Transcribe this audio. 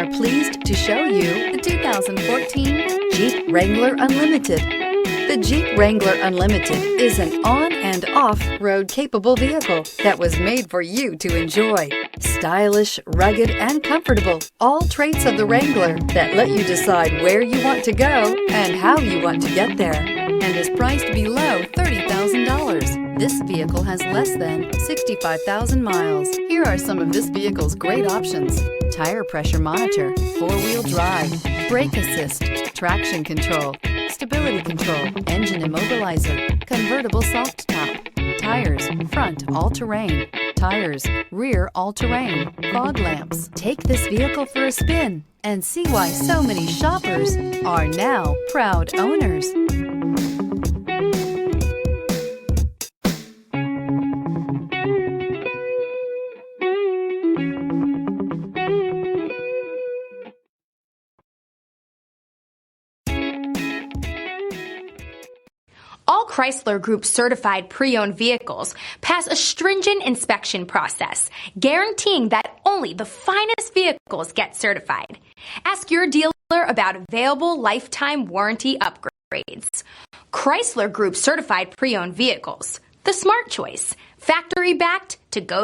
are pleased to show you the 2014 Jeep Wrangler Unlimited. The Jeep Wrangler Unlimited is an on- and off-road capable vehicle that was made for you to enjoy. Stylish, rugged, and comfortable, all traits of the Wrangler that let you decide where you want to go and how you want to get there, and is priced below $30,000. This vehicle has less than 65,000 miles. Here are some of this vehicle's great options: tire pressure monitor, four-wheel drive, brake assist, traction control, stability control, engine immobilizer, convertible soft top, tires, front all-terrain, tires, rear all-terrain, fog lamps. Take this vehicle for a spin and see why so many shoppers are now proud owners. All Chrysler Group certified pre-owned vehicles pass a stringent inspection process, guaranteeing that only the finest vehicles get certified. Ask your dealer about available lifetime warranty upgrades. Chrysler Group certified pre-owned vehicles, the smart choice, factory backed to go